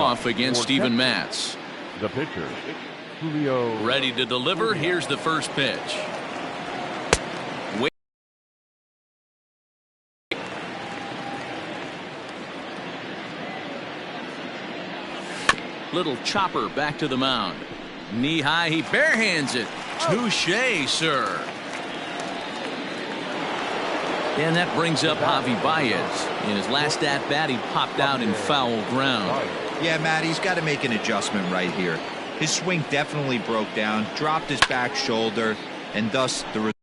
off against Steven Matz. The pitcher, Julio. Ready to deliver. Here's the first pitch. Little chopper back to the mound. Knee high, he barehands it. Touche, sir. And that brings up Javi Baez. In his last at bat, he popped out in foul ground. Yeah, Matt, he's got to make an adjustment right here. His swing definitely broke down, dropped his back shoulder, and thus the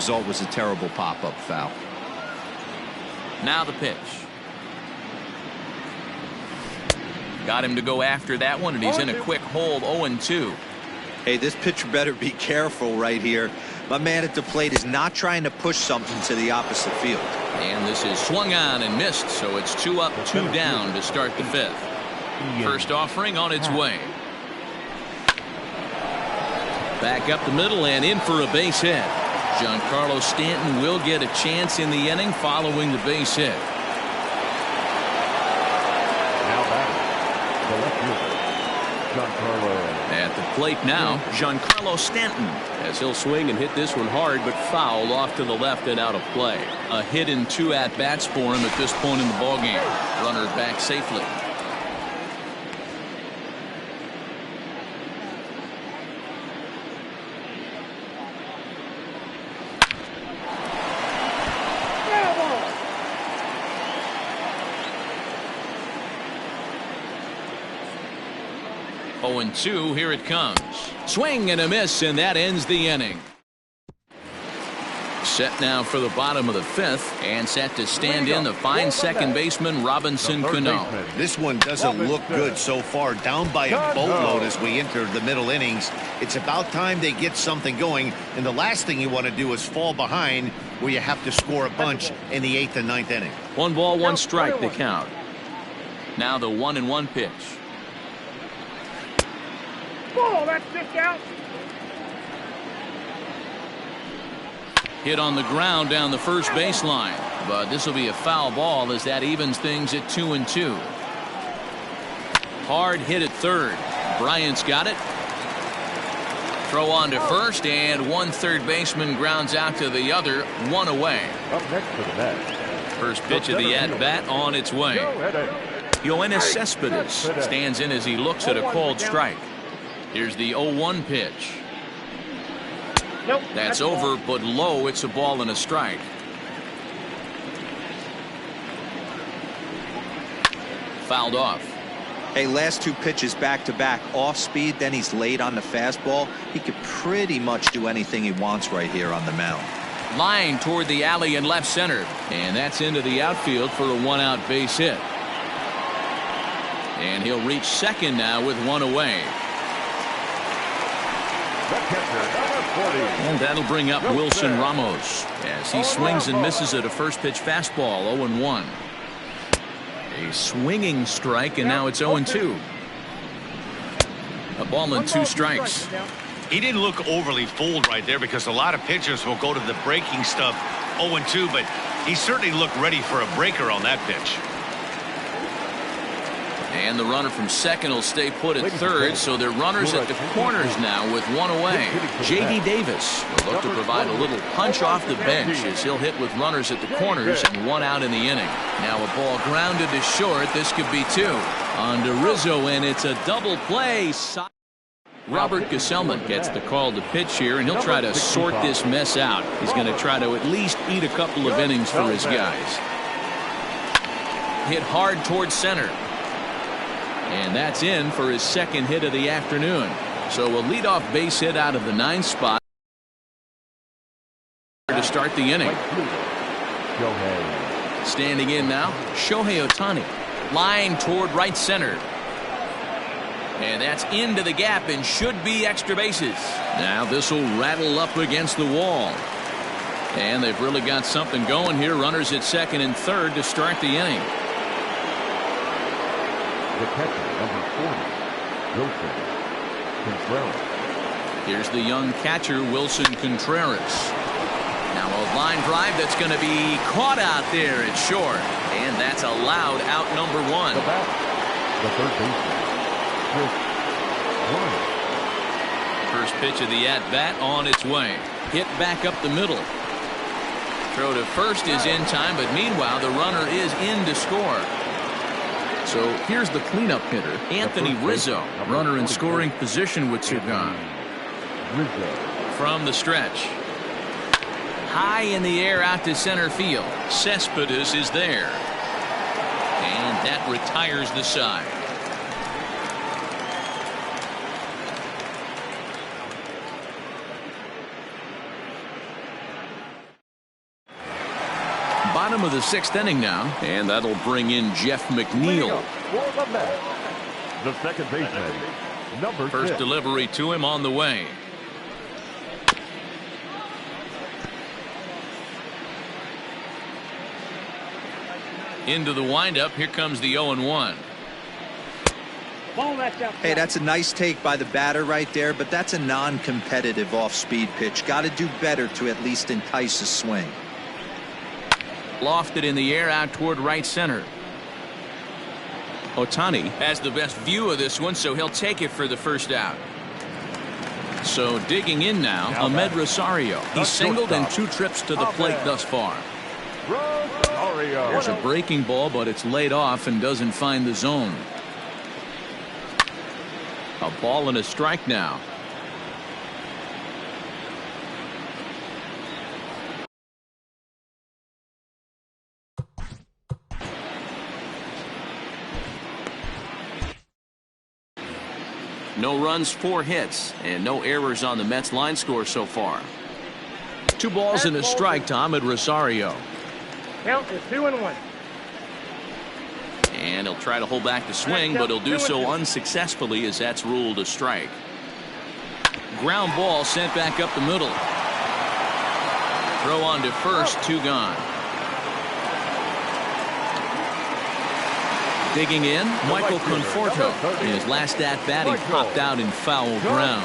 Result was a terrible pop-up foul. Now the pitch. Got him to go after that one, and he's in a quick hold. 0-2. Hey, this pitcher better be careful right here. My man at the plate is not trying to push something to the opposite field. And this is swung on and missed, so it's 2 up, 2 down to start the 5th. First offering on its way. Back up the middle and in for a base hit. Giancarlo Stanton will get a chance in the inning following the base hit. Now batting, the left fielder, Giancarlo. At the plate now, Giancarlo Stanton, as he'll swing and hit this one hard, but foul off to the left and out of play. A hit and 2 at-bats for him at this point in the ballgame. Runner back safely. Oh, and 2, here it comes. Swing and a miss, and that ends the inning. Set now for the bottom of the 5th, and set to stand in the fine second baseman Robinson Cano. This one doesn't look good so far, down by a boatload as we enter the middle innings. It's about time they get something going, and the last thing you want to do is fall behind where you have to score a bunch in the 8th and 9th inning. 1 ball, 1 strike the count. Now the 1-1 pitch. Ball, that's just out. Hit on the ground down the first baseline, but this will be a foul ball as that evens things at 2-2. Hard hit at third. Bryant's got it. Throw on to first, and one third baseman grounds out to the other, 1 away. Up next for the bat. First pitch of the at-bat on its way. Yoenis Cespedes stands in as he looks at a called strike. Here's the 0-1 pitch. That's over, but low. It's a ball and a strike. Fouled off. Hey, last 2 pitches back-to-back off speed, then he's late on the fastball. He could pretty much do anything he wants right here on the mound. Line toward the alley in left center, and that's into the outfield for a 1-out base hit. And he'll reach second now with 1 away. And that'll bring up Wilson Ramos as he swings and misses at a first pitch fastball. 0-1. A swinging strike, and now it's 0-2. A ball and 2 strikes. He didn't look overly fooled right there because a lot of pitchers will go to the breaking stuff 0-2, but he certainly looked ready for a breaker on that pitch. And the runner from second will stay put at third, so they're runners at the corners now with 1 away. J.D. Davis will look to provide a little punch off the bench as he'll hit with runners at the corners and 1 out in the inning. Now a ball grounded to short. This could be 2. On to Rizzo, and it's a double play. Robert Gesellman gets the call to pitch here, and he'll try to sort this mess out. He's going to try to at least eat a couple of innings for his guys. Hit hard towards center. And that's in for his second hit of the afternoon. So a leadoff base hit out of the 9th spot to start the inning. Standing in now, Shohei Ohtani. Line toward right center. And that's into the gap and should be extra bases. Now this will rattle up against the wall. And they've really got something going here. Runners at second and third to start the inning. The catcher, number 40, Wilson Contreras. Here's the young catcher, Wilson Contreras. Now a line drive that's going to be caught out there at short. And that's allowed out number 1. The bat, the third baseman, Chris Warner. First pitch of the at-bat on its way. Hit back up the middle. Throw to first is in time, but meanwhile the runner is in to score. So here's the cleanup hitter, Anthony Rizzo, runner in scoring position with 2 gone. From the stretch. High in the air out to center field. Cespedes is there. And that retires the side. bottom of the 6th inning now, and that'll bring in Jeff McNeil. For the Mets, the second baseman, number First 6. delivery to him on the way. Into the windup. Here comes the 0-1. Ball that's out. Hey, that's a nice take by the batter right there, but that's a non-competitive off-speed pitch. Got to do better to at least entice a swing. Lofted in the air out toward right center. Ohtani has the best view of this one, so he'll take it for the first out. So digging in now, Ahmed Rosario. He's singled in 2 trips to the plate thus far. Rosario. There's a breaking ball, but it's laid off and doesn't find the zone. A ball and a strike now. No runs, 4 hits, and no errors on the Mets line score so far. 2 balls and a strike to Ahmed Rosario. Count is 2-1. And he'll try to hold back the swing, but he'll do so unsuccessfully as that's ruled a strike. Ground ball sent back up the middle. Throw on to first, 2 gone. Digging in, Michael Conforto. In his last at-bat, he popped out in foul ground.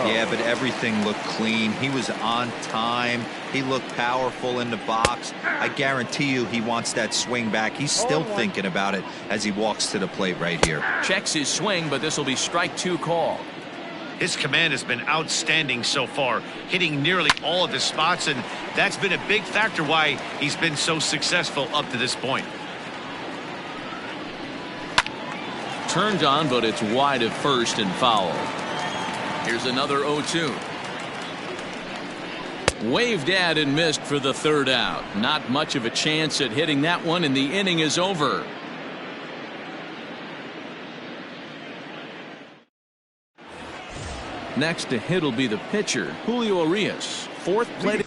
Yeah, but everything looked clean. He was on time. He looked powerful in the box. I guarantee you he wants that swing back. He's still thinking about it as he walks to the plate right here. Checks his swing, but this will be strike 2 call. His command has been outstanding so far, hitting nearly all of his spots, and that's been a big factor why he's been so successful up to this point. Turned on, but it's wide of first and foul. Here's another 0-2. Waved at and missed for the 3rd out. Not much of a chance at hitting that one, and the inning is over. Next to hit will be the pitcher, Julio Urias. 4th plate.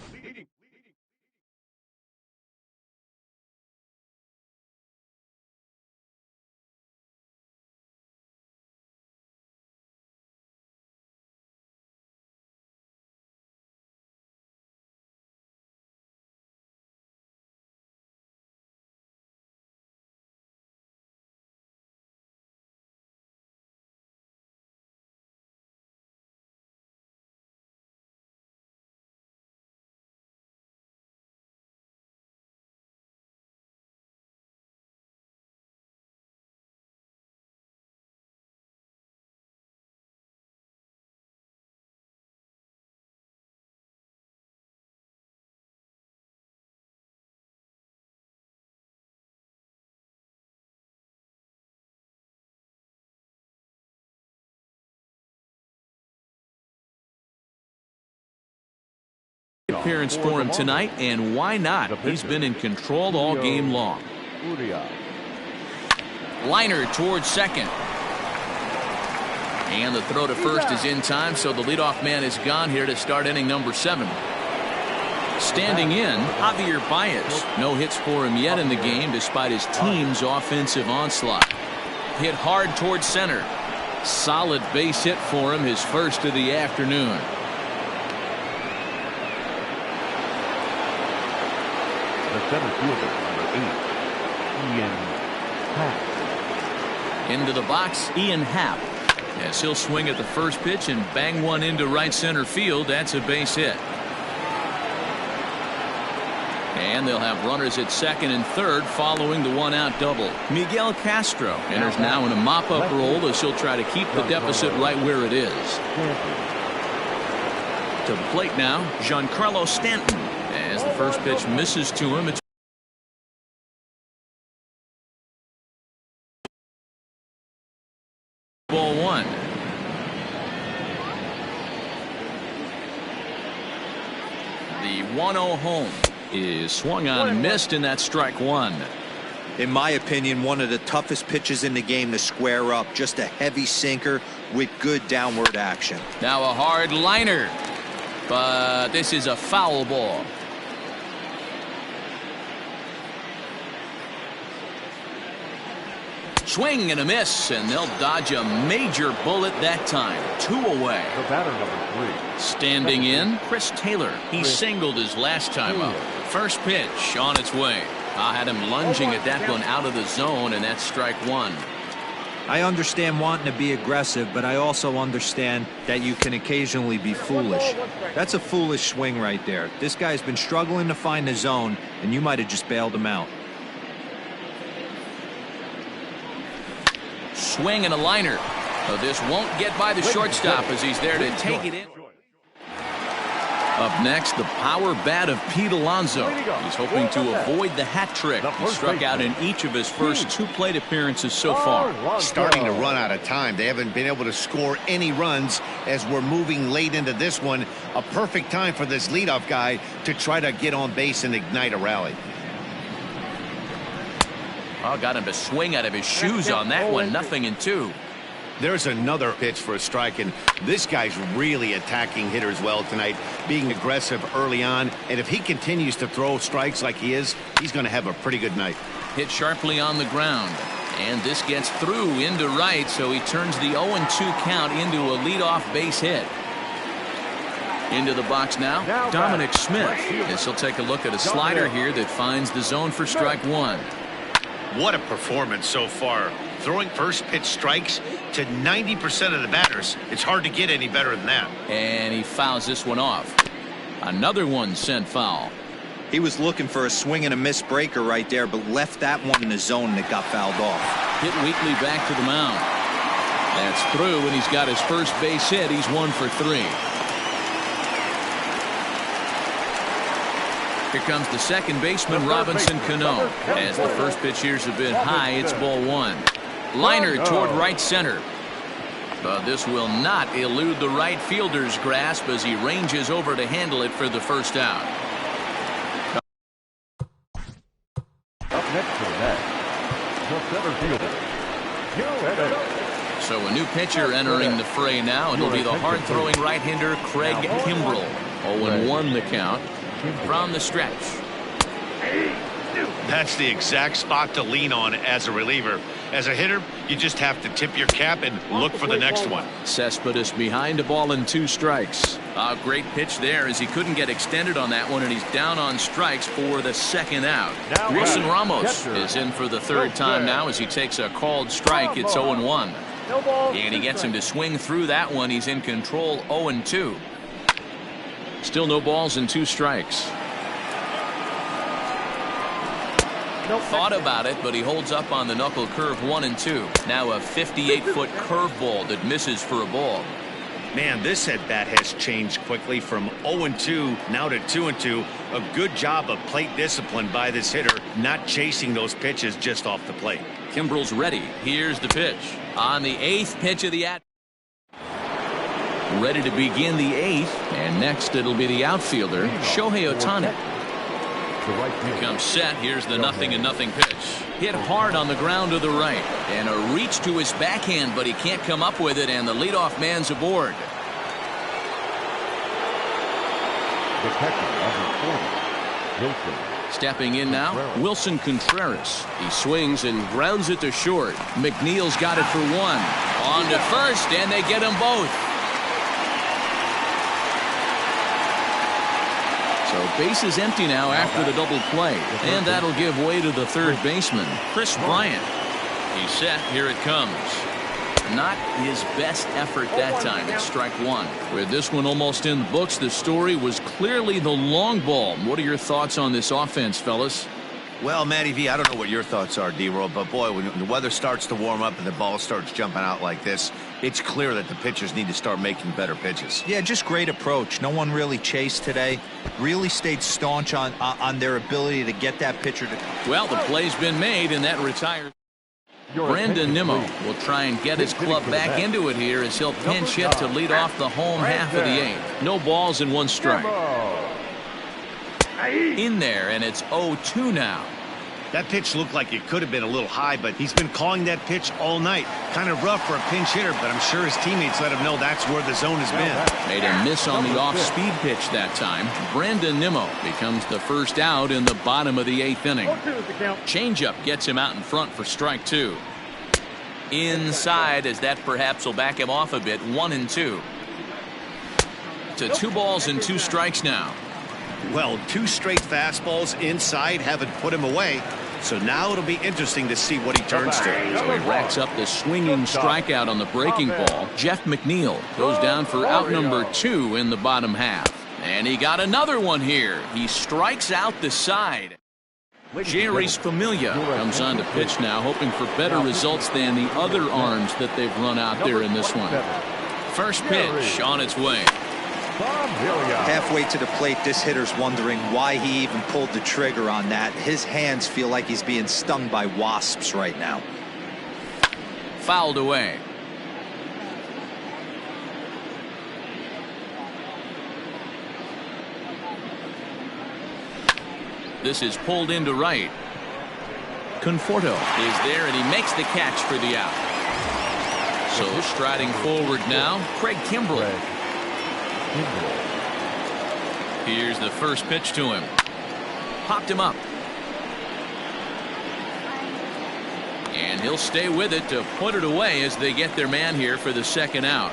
Appearance for him tonight, and why not? He's been in control all game long. Liner towards second. And the throw to first is in time, so the leadoff man is gone here to start inning number 7. Standing in, Javier Baez. No hits for him yet in the game despite his team's offensive onslaught. Hit hard towards center. Solid base hit for him, his first of the afternoon. The center fielder, number 8, Ian Happ. Into the box, Ian Happ. As he'll swing at the first pitch and bang one into right center field. That's a base hit. And they'll have runners at second and third following the 1-out double. Miguel Castro enters now in a mop-up role as he'll try to keep the deficit right where it is. To the plate now, Giancarlo Stanton. As the first pitch misses to him, it's ball 1. The 1-0 home is swung on and missed, and that's strike 1. In my opinion, one of the toughest pitches in the game to square up. Just a heavy sinker with good downward action. Now a hard liner, but this is a foul ball. Swing and a miss, and they'll dodge a major bullet that time. 2 away. The batter, number 3. Standing in, Chris Taylor. He singled his last time up. First pitch on its way. I had him lunging at that one out of the zone, and that's strike 1. I understand wanting to be aggressive, but I also understand that you can occasionally be foolish. That's a foolish swing right there. This guy's been struggling to find the zone, and you might have just bailed him out. Swing and a liner. But this won't get by the shortstop as he's there to take it in. Up next, the power bat of Pete Alonso. He's hoping to avoid the hat trick. He struck out in each of his first 2 plate appearances so far. Starting to run out of time. They haven't been able to score any runs as we're moving late into this one. A perfect time for this leadoff guy to try to get on base and ignite a rally. Oh, got him to swing out of his shoes on that one. 0-2. There's another pitch for a strike, and this guy's really attacking hitters well tonight, being aggressive early on. And if he continues to throw strikes like he is, he's going to have a pretty good night. Hit sharply on the ground. And this gets through into right, so he turns the 0-2 count into a leadoff base hit. Into the box now, Dominic Smith. As he'll take a look at a slider here that finds the zone for strike 1. What a performance so far. Throwing first pitch strikes to 90% of the batters. It's hard to get any better than that. And he fouls this one off. Another one sent foul. He was looking for a swing and a miss breaker right there, but left that one in the zone that got fouled off. Hit weakly back to the mound. That's through, and he's got his first base hit. He's 1 for 3. Here comes the second baseman, Robinson Cano. As the first pitch here's a bit high, it's ball 1. Liner toward right center. But this will not elude the right fielder's grasp as he ranges over to handle it for the first out. Up next to the bat, the center fielder, Joe Evans. So a new pitcher entering the fray now. It'll be the hard-throwing right-hander Craig Kimbrel. 0-1 the count from the stretch. That's the exact spot to lean on as a reliever. As a hitter, you just have to tip your cap and look for the next one. Cespedes behind a ball and 2 strikes. A great pitch there as he couldn't get extended on that one, and he's down on strikes for the second out. Wilson Ramos is in for the 3rd time now as he takes a called strike. It's 0-1. And he gets him to swing through that one. He's in control. 0-2. Still no balls and 2 strikes. Thought about it, but he holds up on the knuckle curve 1-2. Now a 58-foot curveball that misses for a ball. Man, this at-bat has changed quickly from 0-2 now to 2-2. A good job of plate discipline by this hitter, not chasing those pitches just off the plate. Kimbrel's ready. Here's the pitch. On the 8th pitch of the at. Ready to begin the 8th, and next it'll be the outfielder, Shohei Ohtani. Comes set. Here's the 0-0 pitch. Hit hard on the ground to the right, and a reach to his backhand, but he can't come up with it, and the leadoff man's aboard. The catcher, number 40, Wilson. Stepping in now, Wilson Contreras. He swings and grounds it to short. McNeil's got it for 1. On to first, and they get them both. So base is empty now after the double play, and that'll give way to the 3rd baseman, Chris Bryant. He's set. Here it comes. Not his best effort that time. It's strike 1. With this one almost in the books, the story was clearly the long ball. What are your thoughts on this offense, fellas? Well, Matty V, I don't know what your thoughts are, D-Roll, but boy, when the weather starts to warm up and the ball starts jumping out like this, it's clear that the pitchers need to start making better pitches. Yeah, just great approach. No one really chased today. Really stayed staunch on their ability to get that pitcher to. Well, the play's been made, and that retires. Brandon Nimmo will try and get his club back into it here as he'll pinch hit to lead off the home half of the 8th. No balls and 1 strike. In there, and it's 0-2 now. That pitch looked like it could have been a little high, but he's been calling that pitch all night. Kind of rough for a pinch hitter, but I'm sure his teammates let him know that's where the zone has been. Made a miss on the off-speed pitch that time. Brandon Nimmo becomes the first out in the bottom of the 8th inning. Changeup gets him out in front for strike 2. inside, as that perhaps will back him off a bit. 1-2. To 2 balls and 2 strikes now. Well, 2 straight fastballs inside haven't put him away. So now it'll be interesting to see what he turns to. So he racks up the swinging strikeout on the breaking ball. Jeff McNeil goes down for out number 2 in the bottom half. And he got another one here. He strikes out the side. Jeurys Familia comes on to pitch now, hoping for better results than the other arms that they've run out there in this one. First pitch on its way. Halfway to the plate, this hitter's wondering why he even pulled the trigger on that. His hands feel like he's being stung by wasps right now. Fouled away. This is pulled into right. Conforto is there, and he makes the catch for the out. So striding forward now, Craig Kimbrel. Here's the first pitch to him. Popped him up. And he'll stay with it to put it away as they get their man here for the second out.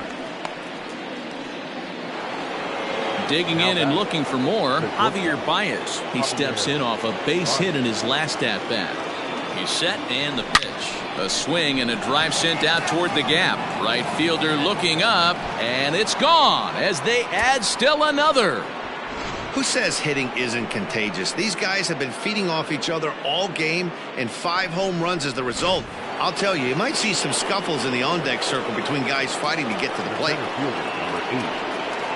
Digging in and looking for more, Javier Baez. He steps in off a base hit in his last at-bat. He's set, and the pitch. A swing and a drive sent out toward the gap. Right fielder looking up, and it's gone as they add still another. Who says hitting isn't contagious? These guys have been feeding off each other all game, and 5 home runs as the result. I'll tell you, you might see some scuffles in the on-deck circle between guys fighting to get to the plate.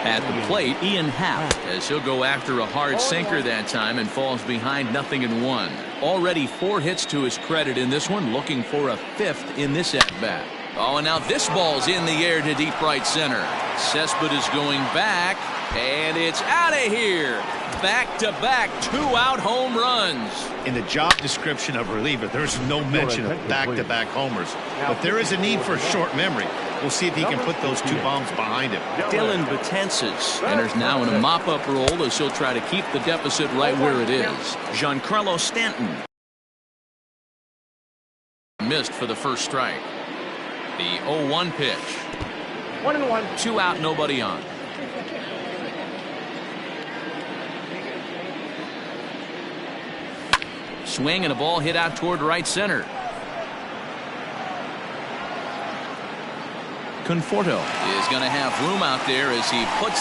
At the plate, Ian Happ, as he'll go after a hard sinker that time and falls behind 0-1. Already 4 hits to his credit in this one, looking for a 5th in this at-bat. Oh, and now this ball's in the air to deep right center. Cespedes going back, and it's out of here. Back-to-back 2-out home runs. In the job description of reliever, there's no mention of back-to-back homers. But there is a need for short memory. We'll see if he can put those 2 bombs behind him. Dylan Betances enters now in a mop-up role as he'll try to keep the deficit right where it is. Giancarlo Stanton missed for the first strike. The 0-1 pitch. 1-1. 2 out, nobody on. Swing and a ball hit out toward right center. Conforto is going to have room out there as he puts